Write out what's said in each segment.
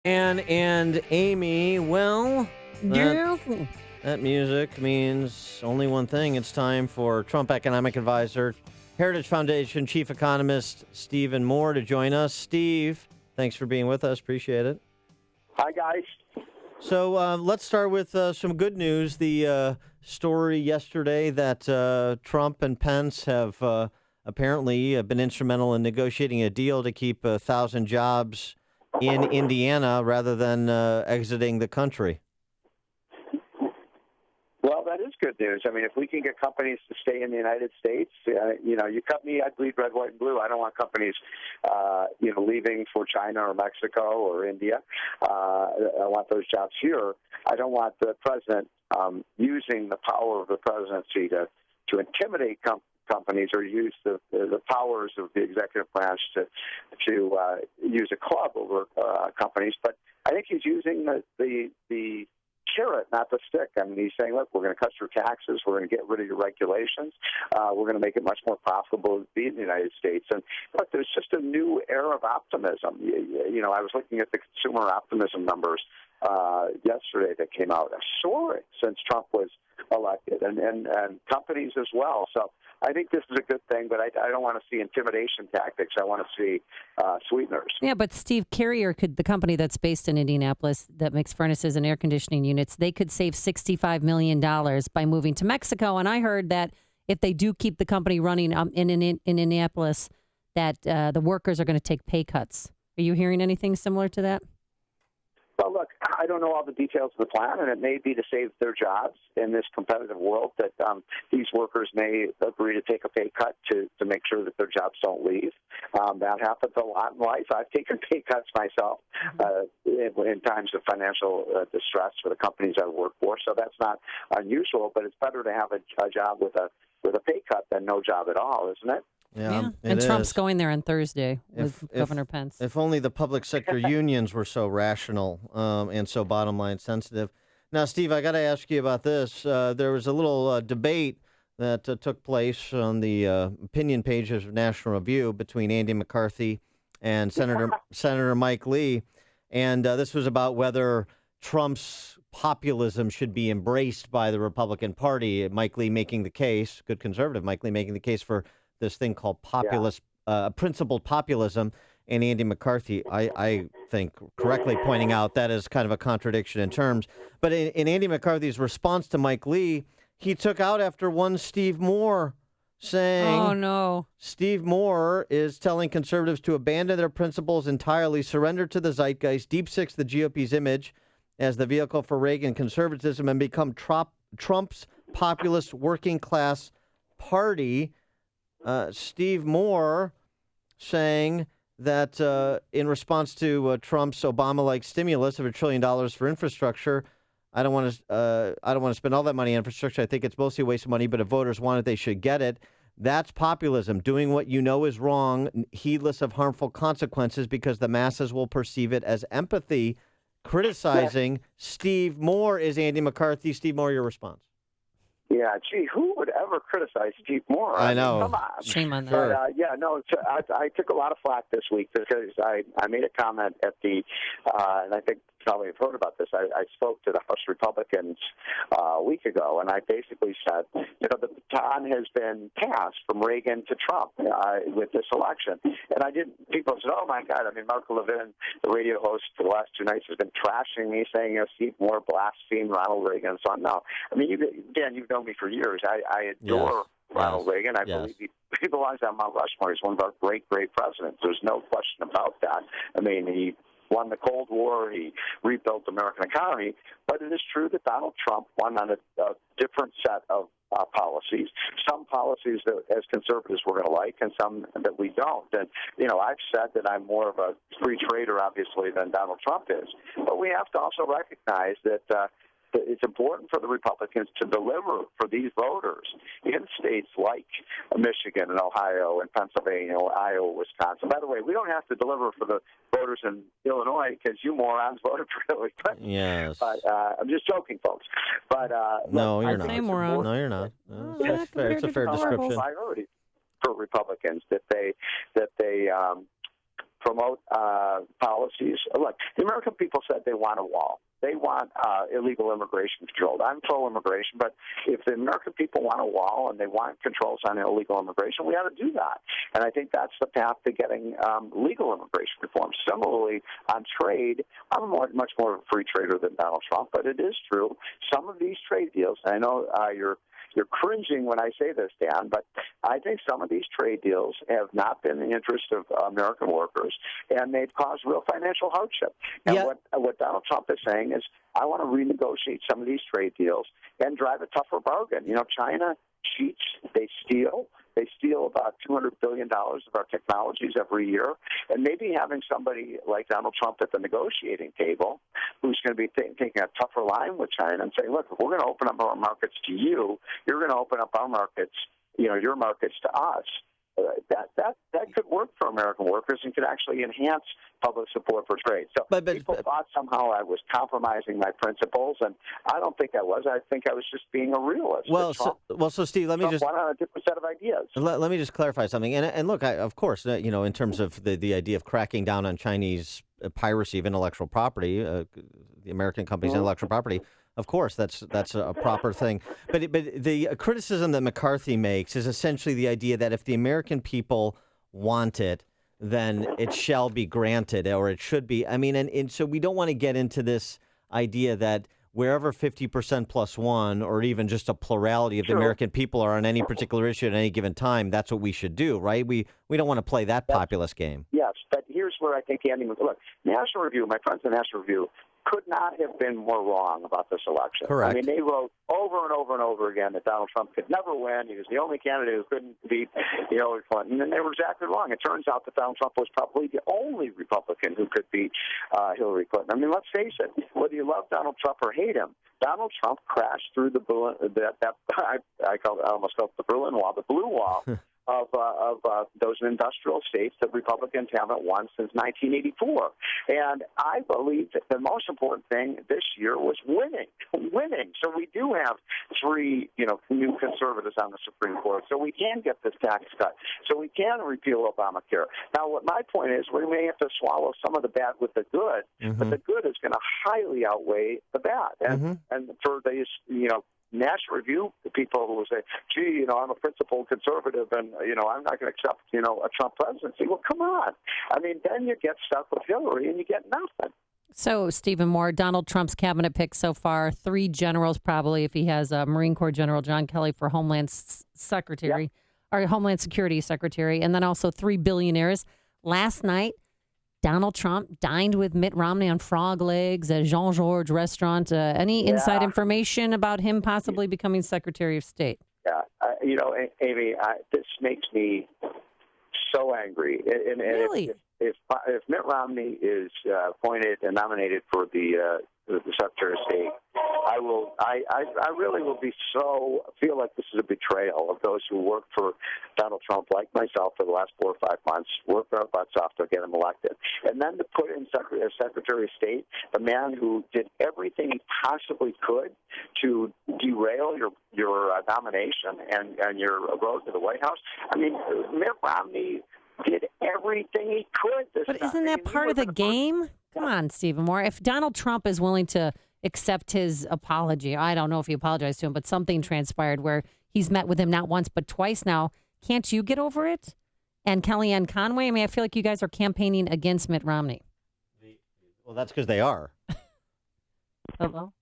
Ann and Amy, well, that, Yes. that music means only one thing. It's time for Trump economic advisor, Heritage Foundation chief economist Stephen Moore to join us. Steve, thanks for being with us. Appreciate it. Hi, guys. So let's start with some good news. The story yesterday that Trump and Pence have apparently been instrumental in negotiating a deal to keep 1,000 jobs in Indiana rather than exiting the country. Well, that is good news. I mean, if we can get companies to stay in the United States, you cut me, I bleed red, white, and blue. I don't want companies, leaving for China or Mexico or India. I want those jobs here. I don't want the president using the power of the presidency to intimidate companies or use the powers of the executive branch to use a club over companies. But I think he's using the carrot, not the stick. I mean, he's saying, look, we're going to cut your taxes. We're going to get rid of your regulations. We're going to make it much more profitable to be in the United States. And look, there's just a new era of optimism. I was looking at the consumer optimism numbers yesterday that came out, soaring since Trump was elected, and companies as well. So I think this is a good thing, but I don't want to see intimidation tactics. I want to see sweeteners. Yeah, but Steve, Carrier the company that's based in Indianapolis that makes furnaces and air conditioning units, they could save $65 million by moving to Mexico. And I heard that if they do keep the company running in Indianapolis, that the workers are going to take pay cuts. Are you hearing anything similar to that? Well, look, I don't know all the details of the plan, and it may be to save their jobs in this competitive world that these workers may agree to take a pay cut to make sure that their jobs don't leave. That happens a lot in life. I've taken pay cuts myself in times of financial distress for the companies I work for, so that's not unusual, but it's better to have a job with a pay cut than no job at all, isn't it? Yeah. And Trump's going there on Thursday with Governor Pence. If only the public sector unions were so rational and so bottom line sensitive. Now, Steve, I got to ask you about this. There was a little debate that took place on the opinion pages of National Review between Andy McCarthy and Senator Mike Lee. And this was about whether Trump's populism should be embraced by the Republican Party. Mike Lee making the case, good conservative Mike Lee making the case for this thing called principled populism, and Andy McCarthy, I think, correctly pointing out that is kind of a contradiction in terms. But in Andy McCarthy's response to Mike Lee, he took out after one Steve Moore, saying, "Oh no, Steve Moore is telling conservatives to abandon their principles entirely, surrender to the zeitgeist, deep six the GOP's image as the vehicle for Reagan conservatism, and become Trump's populist working class party." Steve Moore saying that in response to Trump's Obama-like stimulus of $1 trillion for infrastructure, I don't want to spend all that money on infrastructure. I think it's mostly a waste of money, but if voters want it, they should get it. That's populism, doing what you know is wrong, heedless of harmful consequences because the masses will perceive it as empathy. Criticizing Steve Moore is Andy McCarthy. Steve Moore, your response. Yeah, gee, who would ever criticize Steve Moore? I know. Come on. Shame on that. But, I took a lot of flack this week because I made a comment at the, and I think probably have heard about this. I spoke to the House Republicans a week ago, and I basically said, the baton has been passed from Reagan to Trump with this election. And people said, oh, my God. I mean, Marco Levin, the radio host for the last 2 nights, has been trashing me, saying, Steve Moore blasphemed Ronald Reagan and so on. No. I mean, Dan, you've known me for years. I adore Ronald Reagan. I believe he belongs on Mount Rushmore. He's one of our great, great presidents. There's no question about that. I mean, he won the Cold War. He rebuilt the American economy. But it is true that Donald Trump won on a different set of policies. Some policies that as conservatives we're going to like and some that we don't. And, I've said that I'm more of a free trader, obviously, than Donald Trump is. But we have to also recognize that it's important for the Republicans to deliver for these voters in states like Michigan and Ohio and Pennsylvania, Iowa, Wisconsin. By the way, we don't have to deliver for the voters in Illinois because you morons voted for Hillary Clinton. Yes. But I'm just joking, folks. But no, you're I'd not. say moron. No, you're not. That's fair. It's a fair description. Priority for Republicans that they promote policies. Look, the American people said they want a wall. They want illegal immigration controlled. I'm pro-immigration, but if the American people want a wall and they want controls on illegal immigration, we ought to do that. And I think that's the path to getting legal immigration reform. Similarly, on trade, I'm much more of a free trader than Donald Trump, but it is true. Some of these trade deals, I know you're cringing when I say this, Dan, but I think some of these trade deals have not been in the interest of American workers, and they've caused real financial hardship. And what Donald Trump is saying is, I want to renegotiate some of these trade deals and drive a tougher bargain. You know, China cheats, they steal. They steal about $200 billion of our technologies every year. And maybe having somebody like Donald Trump at the negotiating table who's going to be taking a tougher line with China and saying, look, if we're going to open up our markets to you, you're going to open up our markets, your markets to us. That could work for American workers and could actually enhance public support for trade. So people thought somehow I was compromising my principles, and I don't think I was. I think I was just being a realist. So Steve, let me just went on a different set of ideas. Let me just clarify something. And look, of course, in terms of the idea of cracking down on Chinese piracy of intellectual property, the American company's intellectual property. Of course, that's a proper thing. But the criticism that McCarthy makes is essentially the idea that if the American people want it, then it shall be granted, or it should be. I mean, and so we don't want to get into this idea that wherever 50% plus one, or even just a plurality of the American people are on any particular issue at any given time, that's what we should do, right? We don't want to play that populist game. Yes, but here's where I think Andy was. Look, National Review, my friends at National Review, could not have been more wrong about this election. Correct. I mean, they wrote over and over and over again that Donald Trump could never win. He was the only candidate who couldn't beat Hillary Clinton, and they were exactly wrong. It turns out that Donald Trump was probably the only Republican who could beat Hillary Clinton. I mean, let's face it, whether you love Donald Trump or hate him, Donald Trump crashed through the I almost called it the Berlin Wall, the blue wall. Of those industrial states that Republicans haven't won since 1984. And I believe that the most important thing this year was winning. So we do have three, new conservatives on the Supreme Court. So we can get this tax cut. So we can repeal Obamacare. Now, what my point is, we may have to swallow some of the bad with the good, but the good is going to highly outweigh the bad. And for these, National Review, the people who will say, gee, I'm a principled conservative and, I'm not going to accept, a Trump presidency. Well, come on. I mean, then you get stuck with Hillary and you get nothing. So, Stephen Moore, Donald Trump's cabinet picks so far, 3 generals probably, if he has a Marine Corps General John Kelly for Homeland Secretary, or Homeland Security Secretary, and then also 3 billionaires. Last night, Donald Trump dined with Mitt Romney on frog legs at Jean-Georges restaurant. Any inside information about him possibly becoming Secretary of State? Yeah. Amy, this makes me so angry. And really? If Mitt Romney is appointed and nominated for the Secretary of State, I really will feel like this is a betrayal of those who worked for Donald Trump, like myself, for the last 4 or 5 months, worked our butts off to get him elected. And then to put in Secretary of State, the man who did everything he possibly could to derail your nomination and your road to the White House. I mean, Mitt Romney did everything he could this time. But time. Isn't that part of the game? Come on, Stephen Moore. If Donald Trump is willing to accept his apology, I don't know if he apologized to him, but something transpired where he's met with him not once but twice now. Can't you get over it? And Kellyanne Conway, I mean, I feel like you guys are campaigning against Mitt Romney. Well, that's because they are. Hello?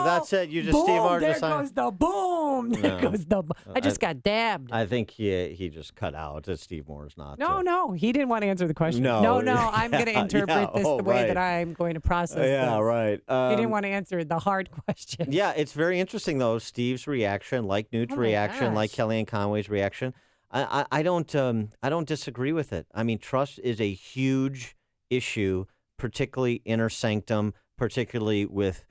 That's it. You just boom, Steve Martin. There goes the boom. There goes the. I just got dabbed. I think he just cut out. That Steve Moore's not. No, he didn't want to answer the question. No, I'm going to interpret this the way that I'm going to process this. Yeah, right. He didn't want to answer the hard question. Yeah, it's very interesting though. Steve's reaction, like Newt's reaction, like Kellyanne Conway's reaction. I don't disagree with it. I mean, trust is a huge issue, particularly inner sanctum, particularly with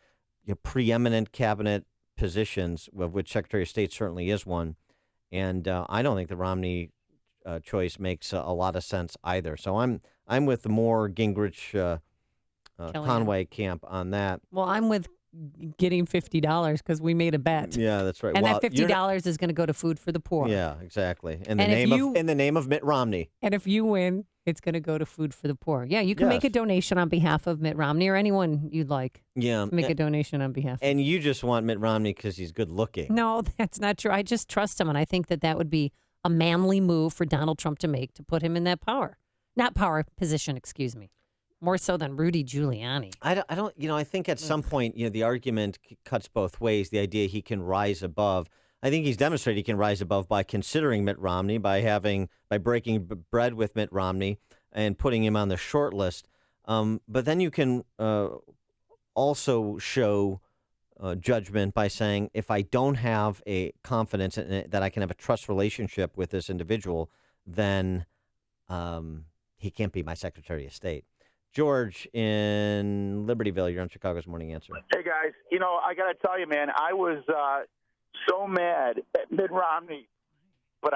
preeminent cabinet positions, of which Secretary of State certainly is one. And I don't think the Romney choice makes a lot of sense either. So I'm with the more Gingrich Conway camp on that. Well, I'm with getting $50 because we made a bet. Yeah, that's right. And Well, that $50 is going to go to Food for the Poor. Yeah, exactly. And if In the name of Mitt Romney. And if you win, it's going to go to Food for the Poor. Yeah, you can make a donation on behalf of Mitt Romney or anyone you'd like. Yeah, to make a donation on behalf. And you just want Mitt Romney because he's good looking. No, that's not true. I just trust him, and I think that would be a manly move for Donald Trump to make to put him in that position. Excuse me. More so than Rudy Giuliani. I don't. I think at some point, the argument cuts both ways. The idea he can rise above. I think he's demonstrated he can rise above by considering Mitt Romney, by breaking bread with Mitt Romney and putting him on the short list. But then you can also show judgment by saying, if I don't have a confidence that I can have a trust relationship with this individual, then he can't be my Secretary of State. George in Libertyville, you're on Chicago's Morning Answer. Hey, guys. I got to tell you, man, I was so mad at Mitt Romney, but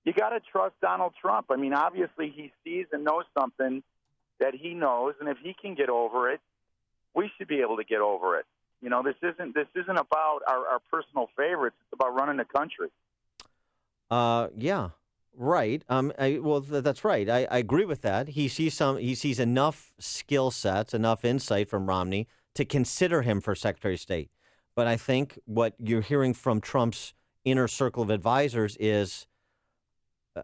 you got to trust Donald Trump. I mean, obviously he sees and knows something that he knows, and if he can get over it, we should be able to get over it. This isn't about our personal favorites. It's about running the country. Yeah. Right. That's right. I agree with that. He sees enough skill sets, enough insight from Romney to consider him for Secretary of State. But I think what you're hearing from Trump's inner circle of advisors is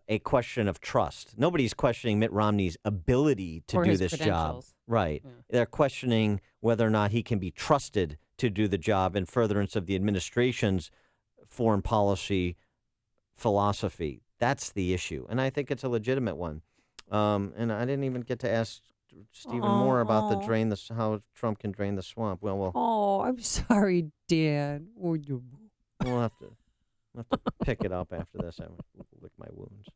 a question of trust. Nobody's questioning Mitt Romney's ability to do this job. Right. Yeah. They're questioning whether or not he can be trusted to do the job in furtherance of the administration's foreign policy philosophy. That's the issue. And I think it's a legitimate one. And I didn't even get to ask Stephen more about how Trump can drain the swamp. Oh, I'm sorry, Dad. We'll have to pick it up after this. I lick my wounds.